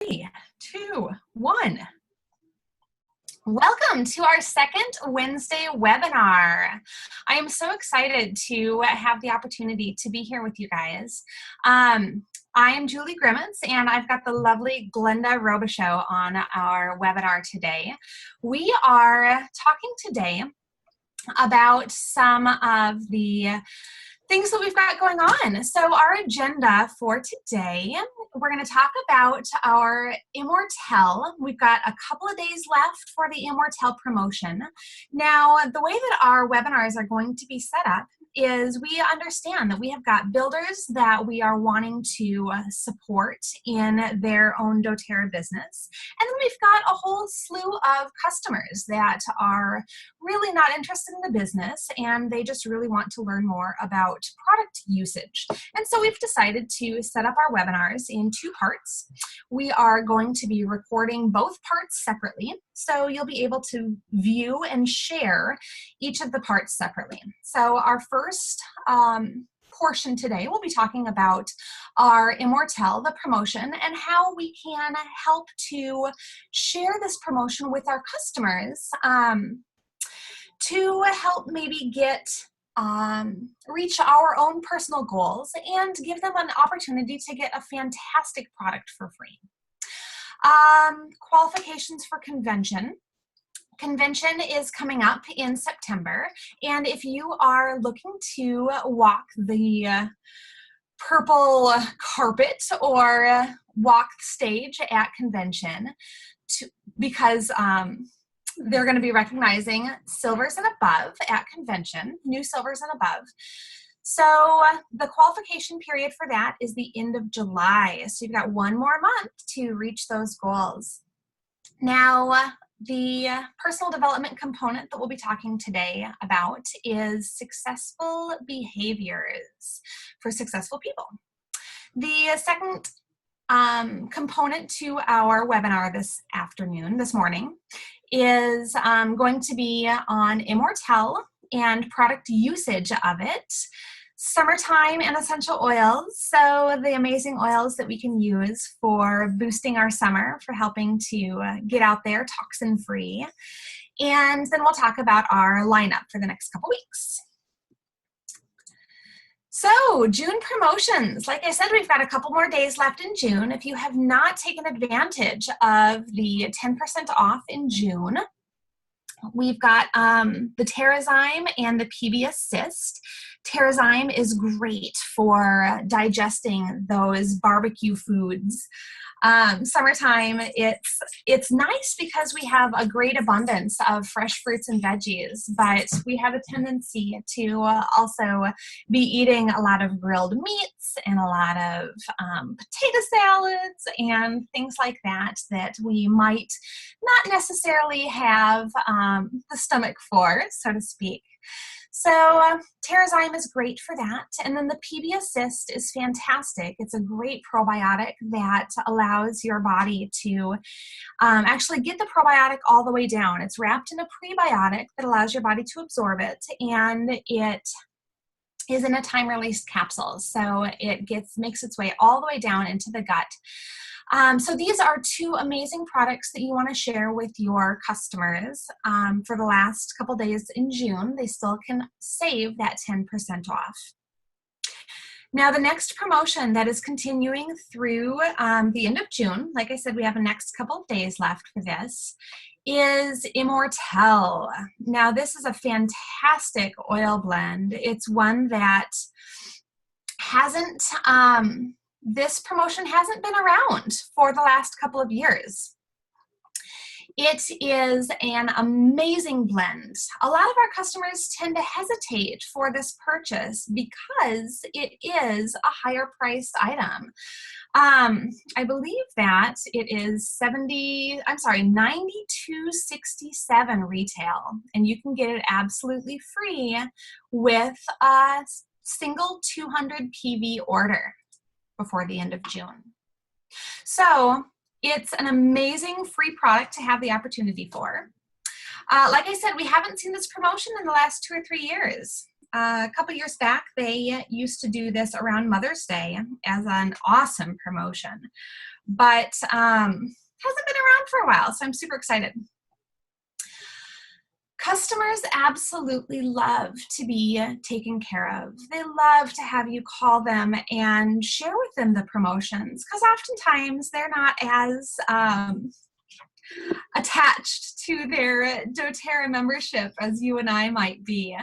3, 2, 1. Welcome to our second Wednesday webinar. I am so excited to have the opportunity to be here with you guys. I am Julie Grimmons, and I've got the lovely Glenda Robichaux on our webinar today. We are talking today about some of the things that we've got going on. So our agenda for today, we're going to talk about our Immortelle. We've got a couple of days left for the Immortelle promotion. Now, the way that our webinars are going to be set up is we understand that we have got builders that we are wanting to support in their own doTERRA business. And then we've got a whole slew of customers that are really not interested in the business and they just really want to learn more about product usage. And so we've decided to set up our webinars in two parts. We are going to be recording both parts separately, so you'll be able to view and share each of the parts separately. So our first portion today, we'll be talking about our Immortelle, the promotion, and how we can help to share this promotion with our customers to help maybe get reach our own personal goals and give them an opportunity to get a fantastic product for free. Qualifications for convention. Convention is coming up in September, and if you are looking to walk the purple carpet or walk the stage at convention, because they're going to be recognizing silvers and above at convention, new silvers and above. So the qualification period for that is the end of July. So you've got one more month to reach those goals. Now, the personal development component that we'll be talking today about is successful behaviors for successful people. The second component to our webinar this morning, is going to be on Immortelle and product usage of it, summertime and essential oils, so the amazing oils that we can use for boosting our summer, for helping to get out there toxin-free. And then we'll talk about our lineup for the next couple weeks. So, June promotions. Like I said, we've got a couple more days left in June. If you have not taken advantage of the 10% off in June, we've got the Terrazyme and the PB Assist. Terrazyme is great for digesting those barbecue foods. Summertime, it's nice because we have a great abundance of fresh fruits and veggies, but we have a tendency to also be eating a lot of grilled meats and a lot of potato salads and things like that that we might not necessarily have the stomach for, so to speak. So Terrazyme is great for that. And then the PB Assist is fantastic. It's a great probiotic that allows your body to actually get the probiotic all the way down. It's wrapped in a prebiotic that allows your body to absorb it, and it is in a time-released capsule. So it makes its way all the way down into the gut. So these are two amazing products that you want to share with your customers for the last couple days in June. They still can save that 10% off. Now, the next promotion that is continuing through the end of June, like I said, we have the next couple of days left for this, is Immortelle. Now, this is a fantastic oil blend. It's one that hasn't... this promotion hasn't been around for the last couple of years. It is an amazing blend. A lot of our customers tend to hesitate for this purchase because it is a higher priced item. I believe that it is $92.67 retail, and you can get it absolutely free with a single 200 PV order before the end of June. So it's an amazing free product to have the opportunity for. Like I said, we haven't seen this promotion in the last 2 or 3 years. A couple years back, they used to do this around Mother's Day as an awesome promotion. but hasn't been around for a while, so I'm super excited. Customers absolutely love to be taken care of. They love to have you call them and share with them the promotions, because oftentimes they're not as attached to their doTERRA membership as you and I might be,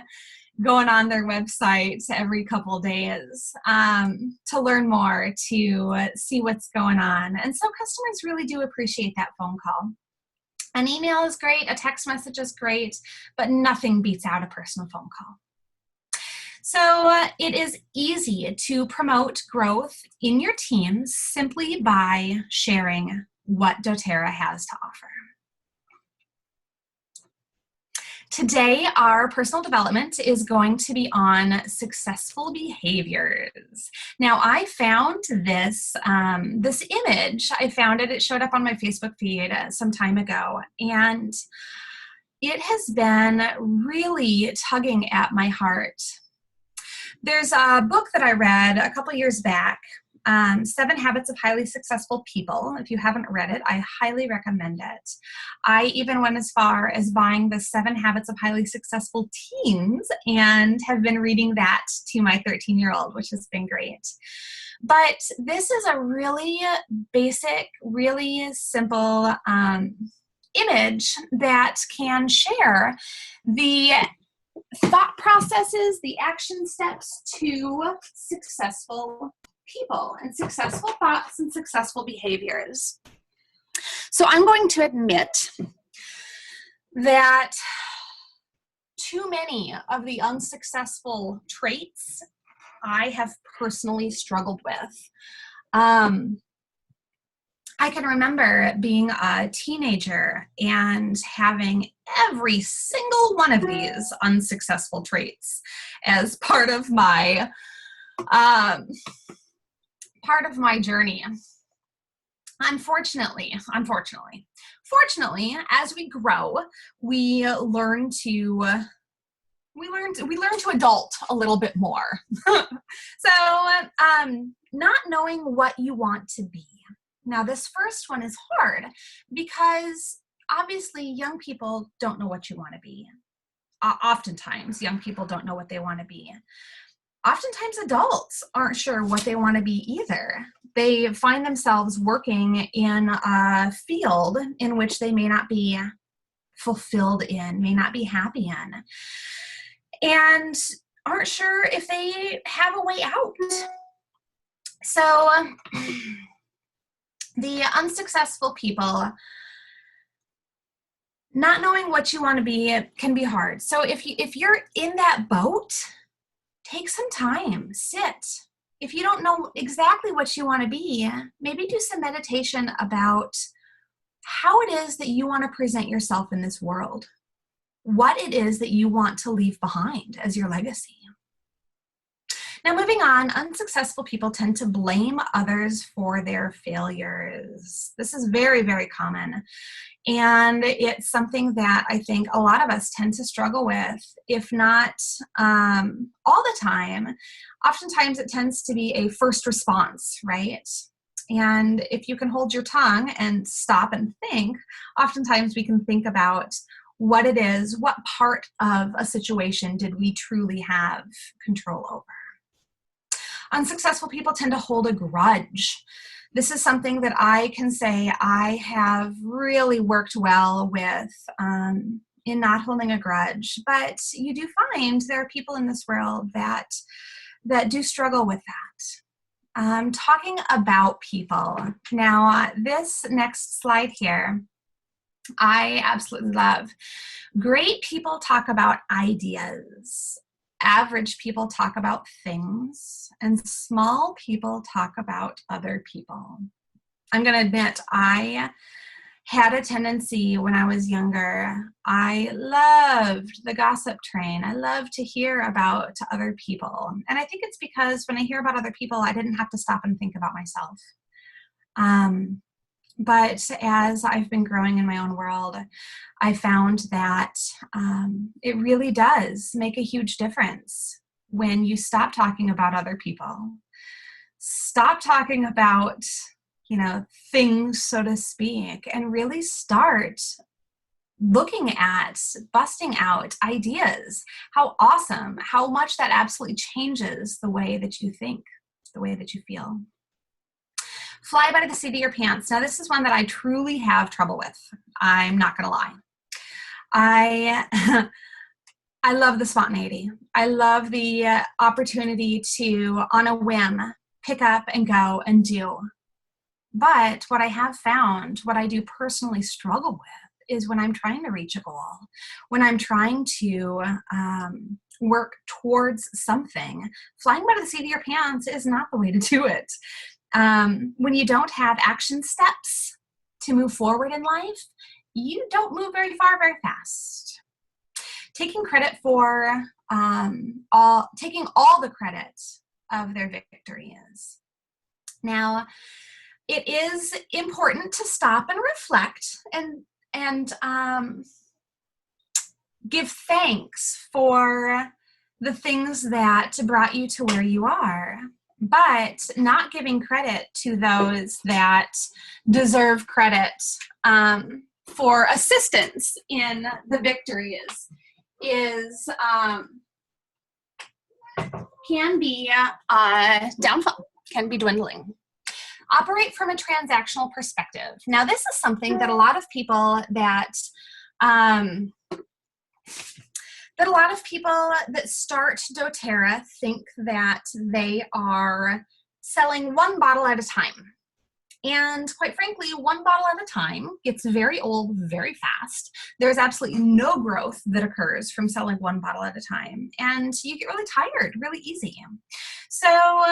going on their website every couple days to learn more, to see what's going on. And so customers really do appreciate that phone call. An email is great, a text message is great, but nothing beats out a personal phone call. So it is easy to promote growth in your teams simply by sharing what doTERRA has to offer. Today, our personal development is going to be on successful behaviors. Now, I found this, this image. I found it. It showed up on my Facebook feed some time ago, and it has been really tugging at my heart. There's a book that I read a couple years back, 7 Habits of Highly Successful People. If you haven't read it, I highly recommend it. I even went as far as buying the 7 Habits of Highly Successful Teens and have been reading that to my 13-year-old, which has been great. But this is a really basic, really simple image that can share the thought processes, the action steps to successful people and successful thoughts and successful behaviors. So I'm going to admit that too many of the unsuccessful traits I have personally struggled with. I can remember being a teenager and having every single one of these unsuccessful traits as part of my journey. Fortunately, as we grow, we learn to adult a little bit more. So, not knowing what you want to be. Now, this first one is hard because obviously young people don't know what you want to be. Oftentimes, young people don't know what they want to be. Oftentimes, adults aren't sure what they want to be either. They find themselves working in a field in which they may not be fulfilled in, may not be happy in, and aren't sure if they have a way out. So, the unsuccessful people, not knowing what you want to be can be hard. So if you're in that boat, take some time, sit. If you don't know exactly what you want to be, maybe do some meditation about how it is that you want to present yourself in this world, what it is that you want to leave behind as your legacy. Now, moving on, unsuccessful people tend to blame others for their failures. This is very, very common. And it's something that I think a lot of us tend to struggle with, if not all the time. Oftentimes it tends to be a first response, right? And if you can hold your tongue and stop and think, oftentimes we can think about what it is, what part of a situation did we truly have control over. Unsuccessful people tend to hold a grudge. This is something that I can say I have really worked well with in not holding a grudge, but you do find there are people in this world that do struggle with that. Talking about people. Now, this next slide here, I absolutely love. Great people talk about ideas. Average people talk about things, and small people talk about other people. I'm going to admit, I had a tendency when I was younger. I loved the gossip train. I loved to hear about other people. And I think it's because when I hear about other people, I didn't have to stop and think about myself. But as I've been growing in my own world, I found that it really does make a huge difference when you stop talking about other people. Stop talking about things, so to speak, and really start looking at busting out ideas. How awesome, how much that absolutely changes the way that you think, the way that you feel. Fly by the seat of your pants. Now, this is one that I truly have trouble with. I'm not going to lie. I love the spontaneity. I love the opportunity to, on a whim, pick up and go and do. But what I have found, what I do personally struggle with, is when I'm trying to reach a goal, when I'm trying to work towards something, flying by the seat of your pants is not the way to do it. When you don't have action steps to move forward in life, you don't move very far, very fast. Taking credit for taking all the credit of their victories. Now, it is important to stop and reflect and give thanks for the things that brought you to where you are, but not giving credit to those that deserve credit for assistance in the victories can be downfall, can be dwindling. Operate from a transactional perspective. Now, this is something that a lot of people that start doTERRA think that they are selling one bottle at a time. And quite frankly, one bottle at a time gets very old very fast. There's absolutely no growth that occurs from selling one bottle at a time. And you get really tired really easy. So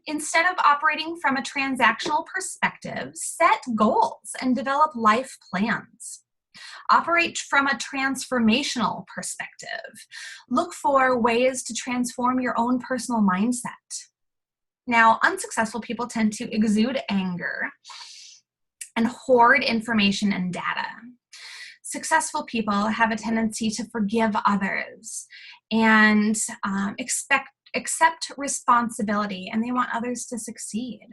instead of operating from a transactional perspective, set goals and develop life plans. Operate from a transformational perspective. Look for ways to transform your own personal mindset. Now, unsuccessful people tend to exude anger and hoard information and data. Successful people have a tendency to forgive others and accept responsibility, and they want others to succeed.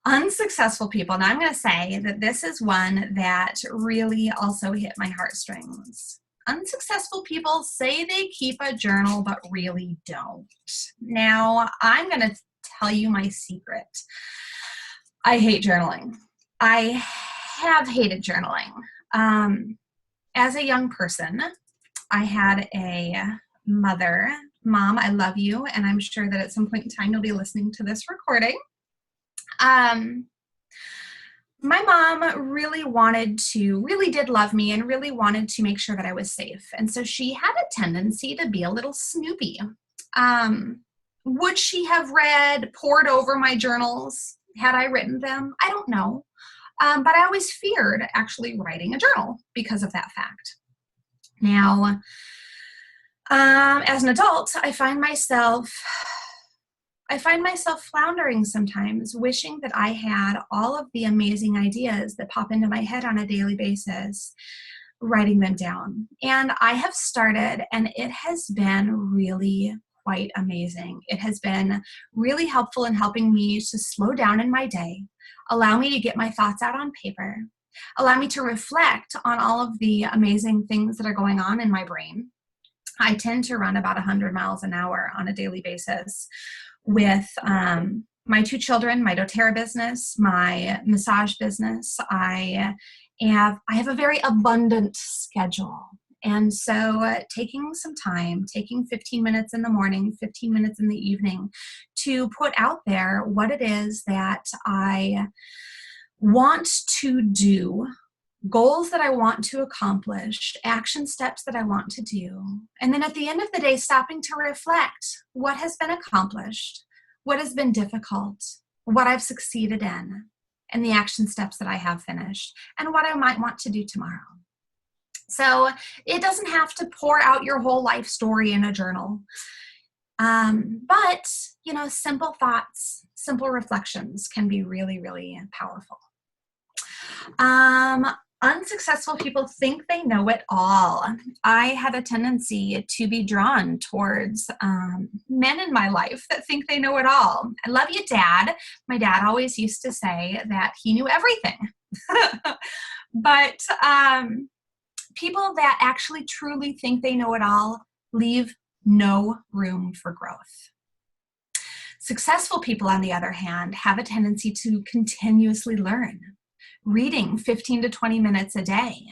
Unsuccessful people, now I'm going to say that this is one that really also hit my heartstrings. Unsuccessful people say they keep a journal, but really don't. Now, I'm going to tell you my secret. I hate journaling. I have hated journaling. As a young person, I had a Mom, I love you, and I'm sure that at some point in time you'll be listening to this recording. My mom really did love me and really wanted to make sure that I was safe. And so she had a tendency to be a little snoopy. Would she have pored over my journals had I written them? I don't know. But I always feared actually writing a journal because of that fact. Now, as an adult, I find myself floundering sometimes, wishing that I had all of the amazing ideas that pop into my head on a daily basis, writing them down. And I have started, and it has been really quite amazing. It has been really helpful in helping me to slow down in my day, allow me to get my thoughts out on paper, allow me to reflect on all of the amazing things that are going on in my brain. I tend to run about 100 miles an hour on a daily basis with my 2 children, my doTERRA business, my massage business. I have a very abundant schedule. And so taking some time, taking 15 minutes in the morning, 15 minutes in the evening to put out there what it is that I want to do, goals that I want to accomplish, action steps that I want to do. And then at the end of the day, stopping to reflect what has been accomplished, what has been difficult, what I've succeeded in, and the action steps that I have finished, and what I might want to do tomorrow. So it doesn't have to pour out your whole life story in a journal. But, simple thoughts, simple reflections can be really, really powerful. Unsuccessful people think they know it all. I had a tendency to be drawn towards men in my life that think they know it all. I love you, Dad. My dad always used to say that he knew everything. But people that actually truly think they know it all leave no room for growth. Successful people, on the other hand, have a tendency to continuously learn. Reading 15 to 20 minutes a day,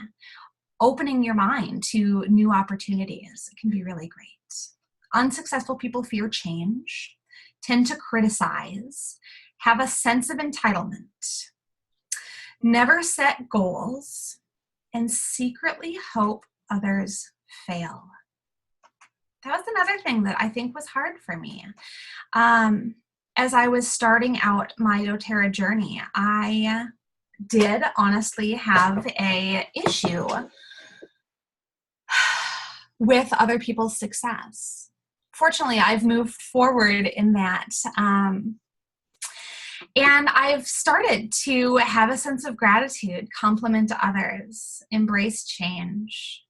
opening your mind to new opportunities can be really great. Unsuccessful people fear change, tend to criticize, have a sense of entitlement, never set goals, and secretly hope others fail. That was another thing that I think was hard for me. As I was starting out my doTERRA journey, I did honestly have an issue with other people's success. Fortunately, I've moved forward in that. And I've started to have a sense of gratitude, compliment others, embrace change.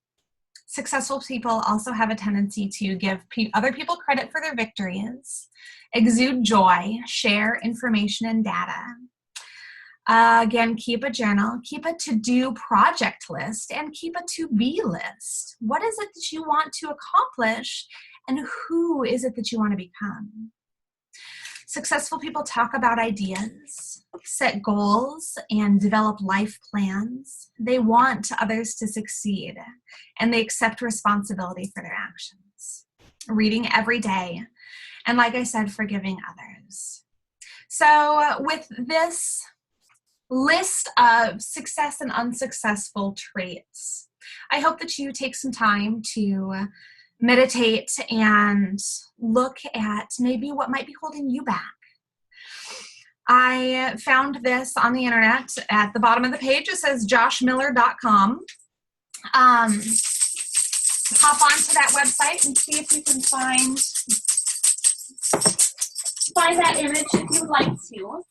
Successful people also have a tendency to give other people credit for their victories, exude joy, share information and data. Again, keep a journal, keep a to-do project list, and keep a to-be list. What is it that you want to accomplish, and who is it that you want to become? Successful people talk about ideas, set goals, and develop life plans. They want others to succeed, and they accept responsibility for their actions. Reading every day, and like I said, forgiving others. So with this list of success and unsuccessful traits, I hope that you take some time to meditate and look at maybe what might be holding you back. I found this on the internet. At the bottom of the page, it says joshmiller.com. Hop onto that website and see if you can find that image if you'd like to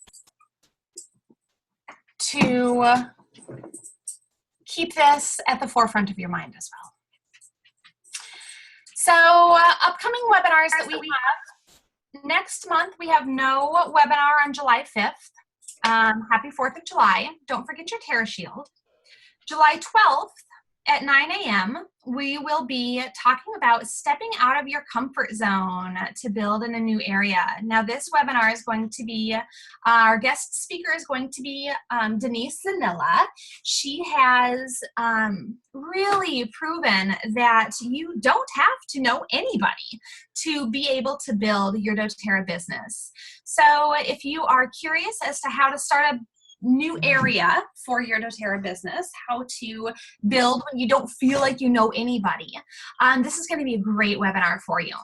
keep this at the forefront of your mind as well. So upcoming webinars that we have, next month we have no webinar on July 5th. Happy 4th of July. Don't forget your Terra Shield. July 12th at 9 a.m., we will be talking about stepping out of your comfort zone to build in a new area. Now, this webinar is going to be, our guest speaker is going to be Denise Zanilla. She has really proven that you don't have to know anybody to be able to build your doTERRA business. So if you are curious as to how to start a new area for your doTERRA business, how to build when you don't feel like you know anybody, this is going to be a great webinar for you.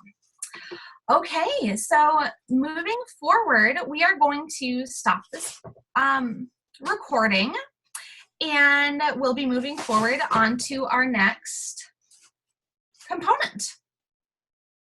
Okay, so moving forward, we are going to stop this recording, and we'll be moving forward onto our next component.